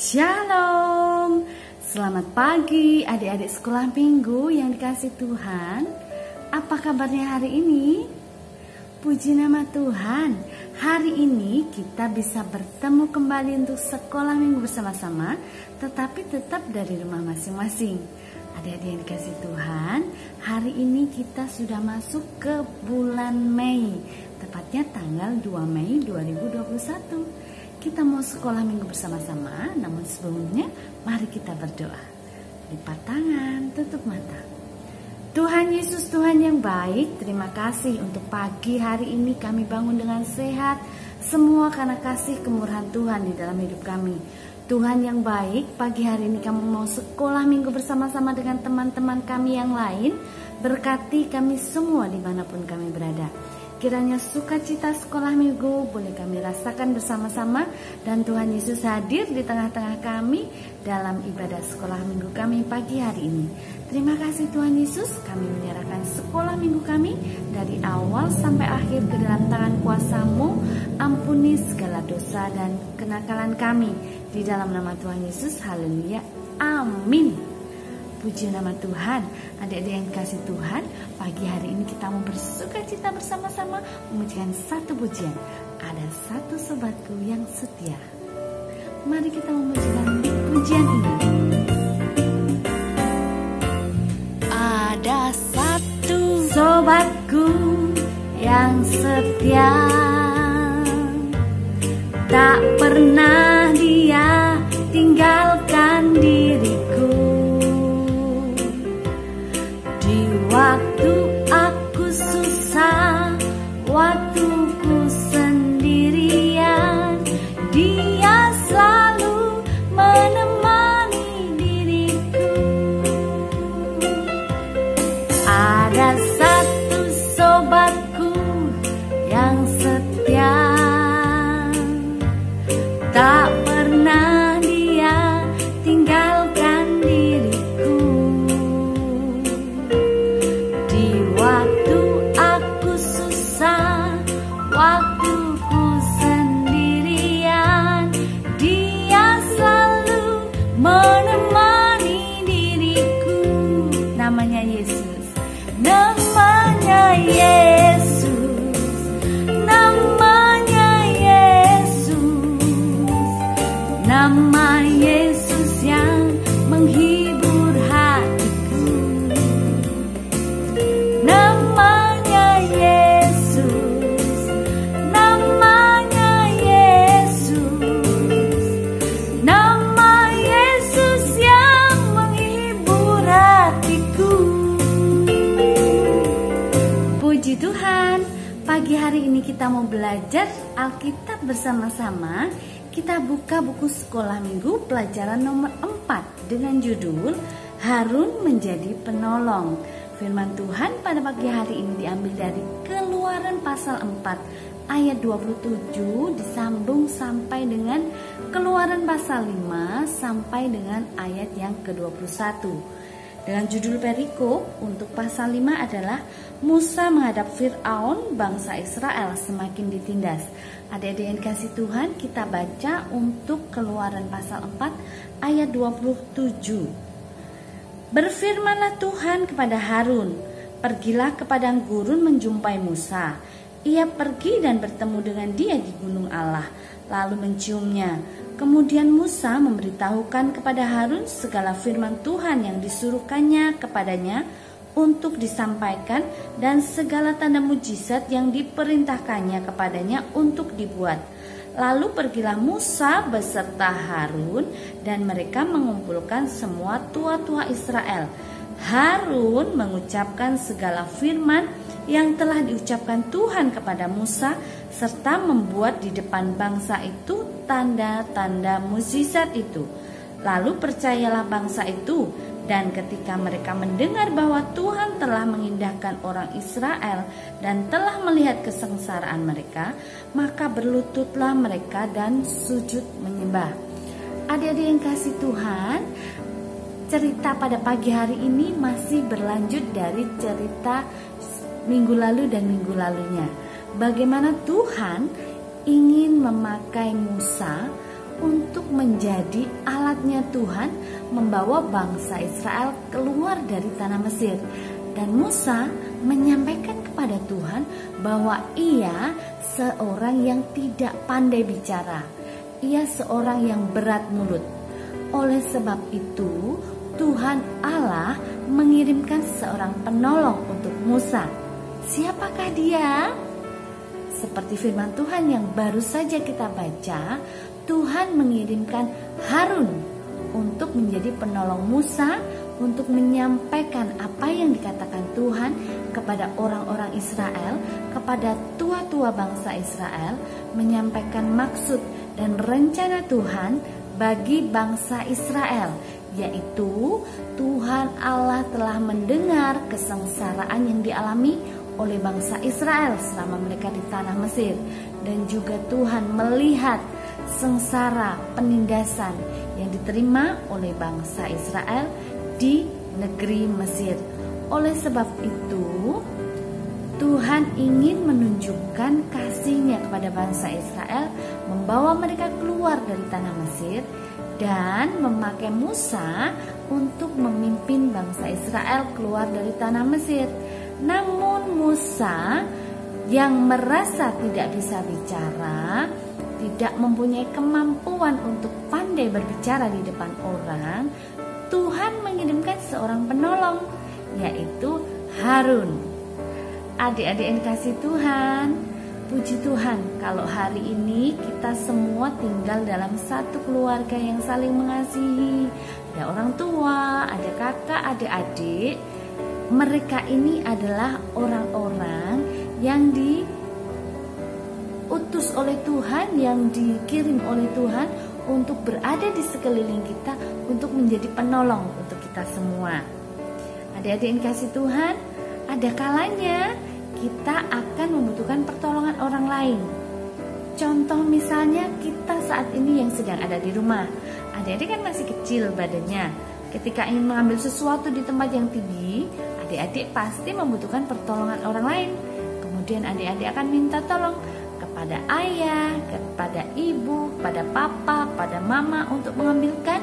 Shalom, selamat pagi adik-adik sekolah minggu yang dikasih Tuhan. Apa kabarnya hari ini? Puji nama Tuhan, hari ini kita bisa bertemu kembali untuk sekolah minggu bersama-sama, tetapi tetap dari rumah masing-masing. Adik-adik yang dikasih Tuhan, hari ini kita sudah masuk ke bulan Mei, tepatnya tanggal 2 Mei 2021. Kita mau sekolah minggu bersama-sama, namun sebelumnya mari kita berdoa. Lipat tangan, tutup mata. Tuhan Yesus, Tuhan yang baik, terima kasih untuk pagi hari ini kami bangun dengan sehat. Semua karena kasih kemurahan Tuhan di dalam hidup kami. Tuhan yang baik, pagi hari ini kami mau sekolah minggu bersama-sama dengan teman-teman kami yang lain. Berkati kami semua dimanapun kami berada. Kiranya sukacita sekolah minggu boleh kami rasakan bersama-sama, dan Tuhan Yesus hadir di tengah-tengah kami dalam ibadah sekolah minggu kami pagi hari ini. Terima kasih Tuhan Yesus, kami menyerahkan sekolah minggu kami dari awal sampai akhir ke dalam tangan kuasa-Mu. Ampuni segala dosa dan kenakalan kami di dalam nama Tuhan Yesus. Haleluya, amin. Puji nama Tuhan. Adik-adik yang dikasih Tuhan, pagi hari ini kita mau bersukacita bersama-sama memujikan satu pujian. Ada satu sobatku yang setia. Mari kita memujikan pujian ini. Ada satu sobatku yang setia, tak pernah dia tinggalkan diriku. Waktu aku susah, waktuku sendirian, dia selalu menemani diriku. Ada satu sobatku yang setia, tak pernah dia tinggalkan diriku. Waktuku sendirian, dia selalu menemani diriku. Namanya Yesus, namanya Yesus, namanya Yesus, nama Yesus yang menghibur hatiku. Namanya Yesus, Tuhan. Pagi hari ini kita mau belajar Alkitab bersama-sama. Kita buka buku sekolah minggu pelajaran nomor 4 dengan judul Harun menjadi penolong. Firman Tuhan pada pagi hari ini diambil dari Keluaran pasal 4 ayat 27 disambung sampai dengan Keluaran pasal 5 sampai dengan ayat yang ke-21. Dengan judul perikop untuk pasal 5 adalah Musa menghadap Fir'aun, bangsa Israel semakin ditindas. Adik-adik yang dikasih Tuhan, kita baca untuk Keluaran pasal 4 ayat 27. Berfirmanlah Tuhan kepada Harun, pergilah ke padang gurun menjumpai Musa. Ia pergi dan bertemu dengan dia di gunung Allah, lalu menciumnya. Kemudian Musa memberitahukan kepada Harun segala firman Tuhan yang disuruhkannya kepadanya untuk disampaikan, dan segala tanda mujizat yang diperintahkannya kepadanya untuk dibuat. Lalu pergilah Musa beserta Harun, dan mereka mengumpulkan semua tua-tua Israel. Harun mengucapkan segala firman yang telah diucapkan Tuhan kepada Musa, serta membuat di depan bangsa itu tanda-tanda mukjizat itu. Lalu percayalah bangsa itu, dan ketika mereka mendengar bahwa Tuhan telah mengindahkan orang Israel dan telah melihat kesengsaraan mereka, maka berlututlah mereka dan sujud menyembah. Adik-adik yang kasih Tuhan, cerita pada pagi hari ini masih berlanjut dari cerita minggu lalu dan minggu lalunya. Bagaimana Tuhan ingin memakai Musa untuk menjadi alatnya Tuhan membawa bangsa Israel keluar dari tanah Mesir. Dan Musa menyampaikan kepada Tuhan bahwa ia seorang yang tidak pandai bicara. Ia seorang yang berat mulut. Oleh sebab itu, Tuhan Allah mengirimkan seorang penolong untuk Musa. Siapakah dia? Seperti firman Tuhan yang baru saja kita baca, Tuhan mengirimkan Harun untuk menjadi penolong Musa, untuk menyampaikan apa yang dikatakan Tuhan kepada orang-orang Israel, kepada tua-tua bangsa Israel, menyampaikan maksud dan rencana Tuhan bagi bangsa Israel, yaitu Tuhan Allah telah mendengar kesengsaraan yang dialami oleh bangsa Israel selama mereka di tanah Mesir, dan juga Tuhan melihat sengsara penindasan yang diterima oleh bangsa Israel di negeri Mesir. Oleh sebab itu, Tuhan ingin menunjukkan kasih-Nya kepada bangsa Israel, membawa mereka keluar dari tanah Mesir, dan memakai Musa untuk memimpin bangsa Israel keluar dari tanah Mesir. Namun Musa yang merasa tidak bisa bicara, tidak mempunyai kemampuan untuk pandai berbicara di depan orang, Tuhan mengirimkan seorang penolong, yaitu Harun. Adik-adik yang dikasihi Tuhan, puji Tuhan kalau hari ini kita semua tinggal dalam satu keluarga yang saling mengasihi. Ada orang tua, ada kakak, adik-adik. Mereka ini adalah orang-orang yang diutus oleh Tuhan, yang dikirim oleh Tuhan untuk berada di sekeliling kita, untuk menjadi penolong untuk kita semua. Adik-adik yang dikasihi Tuhan, ada kalanya kita akan membutuhkan pertolongan orang lain. Contoh misalnya kita saat ini yang sedang ada di rumah. Adik-adik kan masih kecil badannya. Ketika ingin mengambil sesuatu di tempat yang tinggi, adik-adik pasti membutuhkan pertolongan orang lain. Kemudian adik-adik akan minta tolong kepada ayah, kepada ibu, kepada papa, kepada mama untuk mengambilkan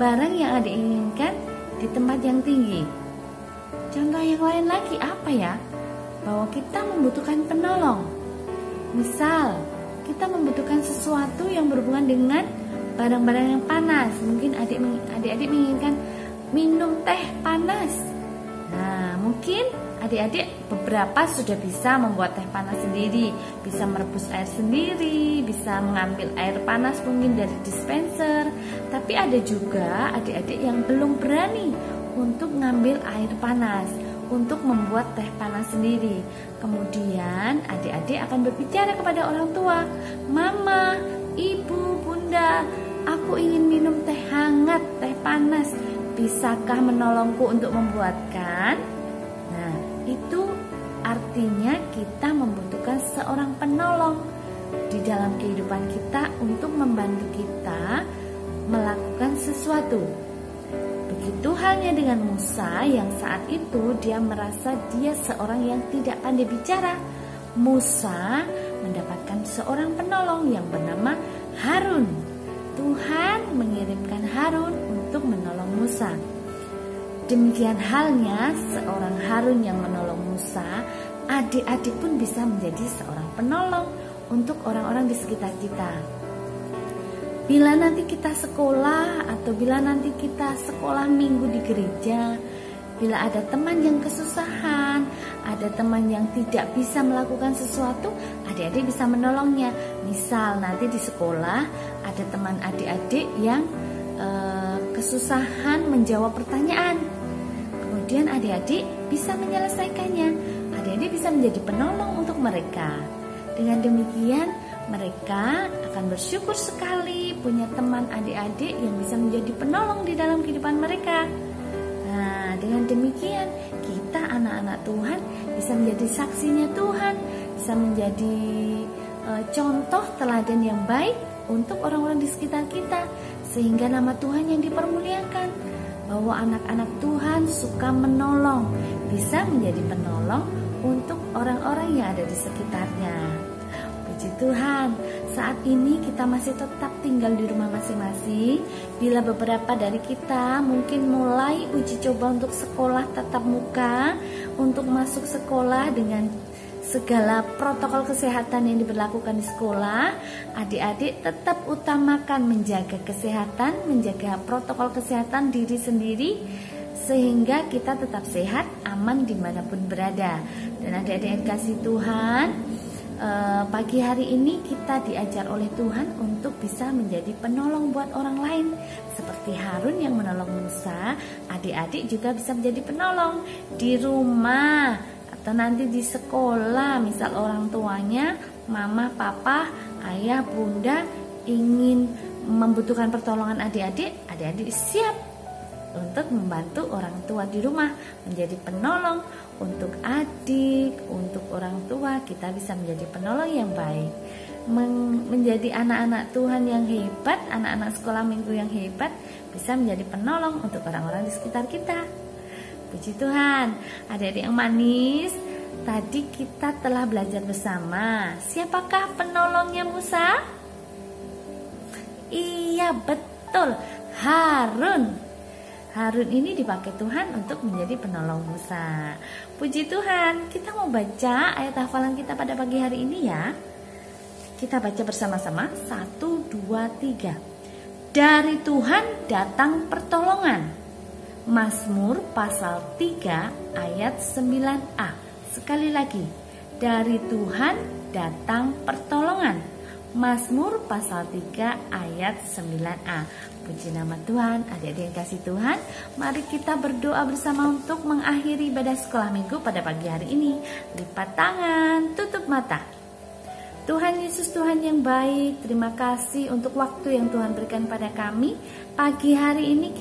barang yang adik inginkan di tempat yang tinggi. Contoh yang lain lagi apa ya? Bahwa kita membutuhkan penolong. Misal, kita membutuhkan sesuatu yang berhubungan dengan barang-barang yang panas. Mungkin adik-adik menginginkan minum teh panas. Nah, mungkin adik-adik beberapa sudah bisa membuat teh panas sendiri, bisa merebus air sendiri, bisa mengambil air panas mungkin dari dispenser. Tapi ada juga adik-adik yang belum berani untuk mengambil air panas, untuk membuat teh panas sendiri. Kemudian adik-adik akan berbicara kepada orang tua, "Mama, Ibu, Bunda, aku ingin minum teh hangat, teh panas. Bisakah menolongku untuk membuatkan?" Nah, itu artinya kita membutuhkan seorang penolong di dalam kehidupan kita untuk membantu kita melakukan sesuatu. Begitu halnya dengan Musa yang saat itu dia merasa dia seorang yang tidak pandai bicara. Musa mendapatkan seorang penolong yang bernama Harun. Tuhan mengirimkan Harun untuk menolong Musa. Demikian halnya seorang Harun yang menolong Musa, adik-adik pun bisa menjadi seorang penolong untuk orang-orang di sekitar kita. Bila nanti kita sekolah atau bila nanti kita sekolah minggu di gereja, bila ada teman yang kesusahan, ada teman yang tidak bisa melakukan sesuatu, adik-adik bisa menolongnya. Misal nanti di sekolah ada teman adik-adik yang kesusahan menjawab pertanyaan. Kemudian adik-adik bisa menyelesaikannya. Adik-adik bisa menjadi penolong untuk mereka. Dengan demikian mereka akan bersyukur sekali punya teman adik-adik yang bisa menjadi penolong di dalam kehidupan mereka. Nah, dengan demikian kita anak-anak Tuhan bisa menjadi saksinya Tuhan, bisa menjadi contoh teladan yang baik untuk orang-orang di sekitar kita, sehingga nama Tuhan yang dipermuliakan. Bahwa anak-anak Tuhan suka menolong, bisa menjadi penolong untuk orang-orang yang ada di sekitarnya. Puji Tuhan, saat ini kita masih tetap tinggal di rumah masing-masing. Bila beberapa dari kita mungkin mulai uji coba untuk sekolah tatap muka, untuk masuk sekolah dengan segala protokol kesehatan yang diberlakukan di sekolah, adik-adik tetap utamakan menjaga kesehatan, menjaga protokol kesehatan diri sendiri, sehingga kita tetap sehat, aman dimanapun berada. Dan adik-adik yang kasih Tuhan, pagi hari ini kita diajar oleh Tuhan untuk bisa menjadi penolong buat orang lain. Seperti Harun yang menolong Musa, adik-adik juga bisa menjadi penolong di rumah atau nanti di sekolah. Misal orang tuanya, mama, papa, ayah, bunda ingin membutuhkan pertolongan adik-adik, adik-adik siap untuk membantu orang tua di rumah, menjadi penolong untuk adik, untuk orang tua. Kita bisa menjadi penolong yang baik, menjadi anak-anak Tuhan yang hebat, anak-anak sekolah minggu yang hebat, bisa menjadi penolong untuk orang-orang di sekitar kita. Puji Tuhan, adik-adik yang manis, tadi kita telah belajar bersama. Siapakah penolongnya Musa? Iya, betul, Harun. Harun ini dipakai Tuhan untuk menjadi penolong Musa. Puji Tuhan, kita mau baca ayat hafalan kita pada pagi hari ini ya. Kita baca bersama-sama, 1, 2, 3. Dari Tuhan datang pertolongan. Mazmur pasal 3 ayat 9a. Sekali lagi, dari Tuhan datang pertolongan. Mazmur pasal 3 ayat 9a. Puji nama Tuhan, adik-adik yang kasih Tuhan. Mari kita berdoa bersama untuk mengakhiri ibadah sekolah minggu pada pagi hari ini. Lipat tangan, tutup mata. Tuhan Yesus, Tuhan yang baik, terima kasih untuk waktu yang Tuhan berikan pada kami. Pagi hari ini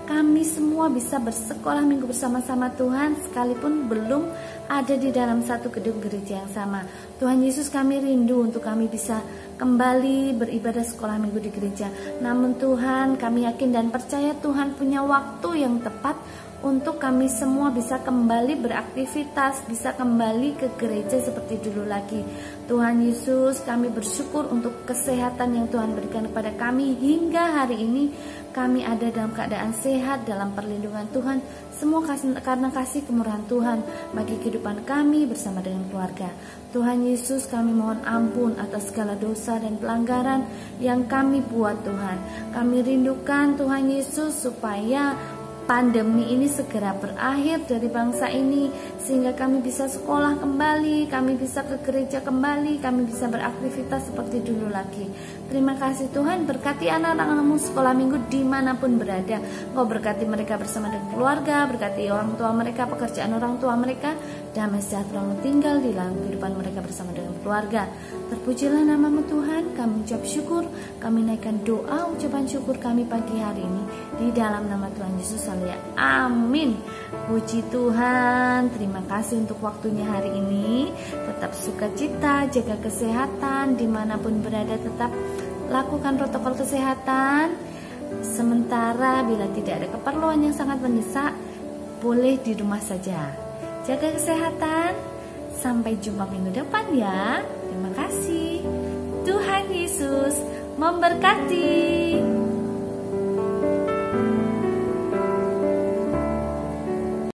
kami semua bisa bersekolah minggu bersama-sama Tuhan, sekalipun belum ada di dalam satu gedung gereja yang sama. Tuhan Yesus, kami rindu untuk kami bisa kembali beribadah sekolah minggu di gereja. Namun Tuhan, kami yakin dan percaya Tuhan punya waktu yang tepat untuk kami semua bisa kembali beraktivitas, bisa kembali ke gereja seperti dulu lagi. Tuhan Yesus, kami bersyukur untuk kesehatan yang Tuhan berikan kepada kami hingga hari ini. Kami ada dalam keadaan sehat, dalam perlindungan Tuhan. Semua karena kasih kemurahan Tuhan bagi kehidupan kami bersama dengan keluarga. Tuhan Yesus, kami mohon ampun atas segala dosa dan pelanggaran yang kami buat Tuhan. Kami rindukan Tuhan Yesus supaya pandemi ini segera berakhir dari bangsa ini, sehingga kami bisa sekolah kembali, kami bisa ke gereja kembali, kami bisa beraktivitas seperti dulu lagi. Terima kasih Tuhan, berkati anak-anakmu sekolah minggu dimanapun berada. Kau berkati mereka bersama dengan keluarga, berkati orang tua mereka, pekerjaan orang tua mereka, damai sejahtera tinggal di dalam kehidupan mereka bersama dengan keluarga. Terpujilah namamu Tuhan, kami ucap syukur, kami naikkan doa ucapan syukur kami pagi hari ini di dalam nama Tuhan Yesus. Amin. Puji Tuhan, terima kasih untuk waktunya hari ini. Tetap sukacita, jaga kesehatan dimanapun berada, tetap lakukan protokol kesehatan. Sementara bila tidak ada keperluan yang sangat mendesak, boleh di rumah saja. Jaga kesehatan. Sampai jumpa minggu depan ya. Terima kasih. Tuhan Yesus memberkati.